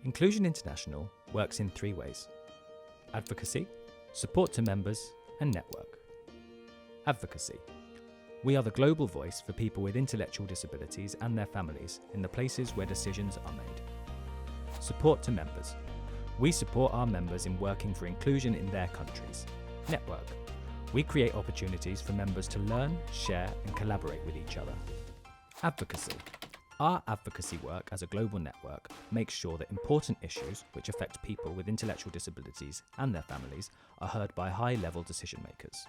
Inclusion International works in 3 ways: advocacy, support to members, and network. Advocacy. We are the global voice for people with intellectual disabilities and their families in the places where decisions are made. Support to members. We support our members in working for inclusion in their countries. Network. We create opportunities for members to learn, share, and collaborate with each other. Advocacy. Our advocacy work as a global network makes sure that important issues which affect people with intellectual disabilities and their families are heard by high-level decision makers.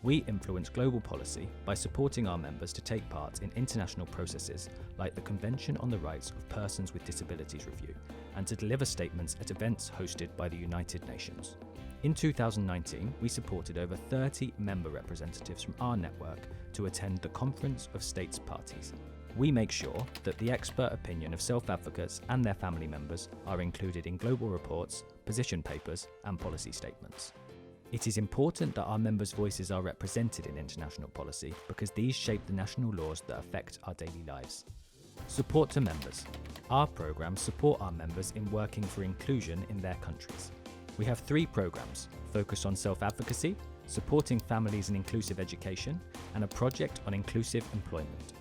We influence global policy by supporting our members to take part in international processes like the Convention on the Rights of Persons with Disabilities Review and to deliver statements at events hosted by the United Nations. In 2019, we supported over 30 member representatives from our network to attend the Conference of States Parties. We make sure that the expert opinion of self-advocates and their family members are included in global reports, position papers, and policy statements. It is important that our members' voices are represented in international policy because these shape the national laws that affect our daily lives. Support to members. Our programs support our members in working for inclusion in their countries. We have 3 programs focused on self-advocacy, supporting families in inclusive education, and a project on inclusive employment.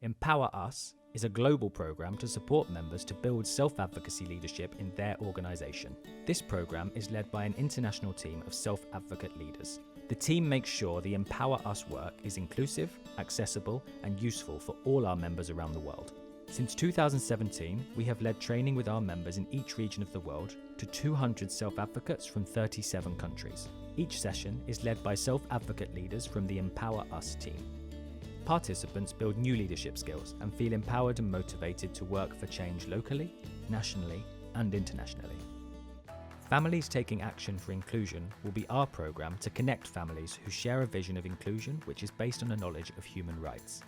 Empower Us is a global program to support members to build self-advocacy leadership in their organisation. This program is led by an international team of self-advocate leaders. The team makes sure the Empower Us work is inclusive, accessible, and useful for all our members around the world. Since 2017, we have led training with our members in each region of the world to 200 self-advocates from 37 countries. Each session is led by self-advocate leaders from the Empower Us team. Participants build new leadership skills and feel empowered and motivated to work for change locally, nationally, and internationally. Families Taking Action for Inclusion will be our program to connect families who share a vision of inclusion which is based on a knowledge of human rights.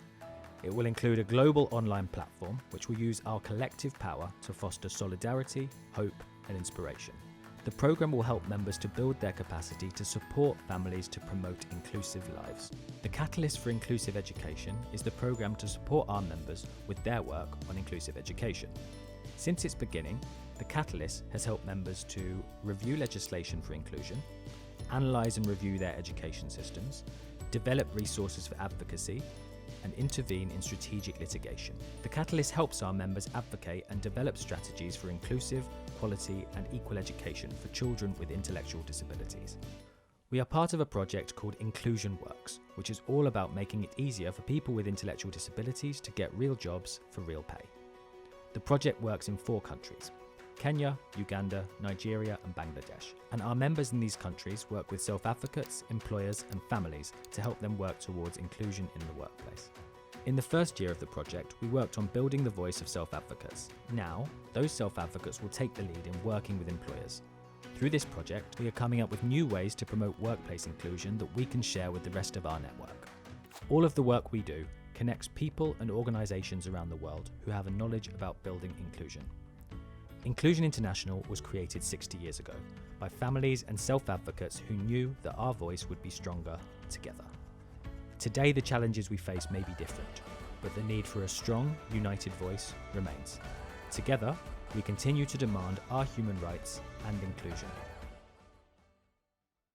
It will include a global online platform which will use our collective power to foster solidarity, hope, and inspiration. The program will help members to build their capacity to support families to promote inclusive lives. The Catalyst for Inclusive Education is the program to support our members with their work on inclusive education. Since its beginning, the Catalyst has helped members to review legislation for inclusion, analyse and review their education systems, develop resources for advocacy, and intervene in strategic litigation. The Catalyst helps our members advocate and develop strategies for inclusive, quality, and equal education for children with intellectual disabilities. We are part of a project called Inclusion Works, which is all about making it easier for people with intellectual disabilities to get real jobs for real pay. The project works in 4 countries: Kenya, Uganda, Nigeria, and Bangladesh. And our members in these countries work with self-advocates, employers, and families to help them work towards inclusion in the workplace. In the first year of the project, we worked on building the voice of self-advocates. Now, those self-advocates will take the lead in working with employers. Through this project, we are coming up with new ways to promote workplace inclusion that we can share with the rest of our network. All of the work we do connects people and organisations around the world who have a knowledge about building inclusion. Inclusion International was created 60 years ago by families and self-advocates who knew that our voice would be stronger together. Today, the challenges we face may be different, but the need for a strong, united voice remains. Together, we continue to demand our human rights and inclusion.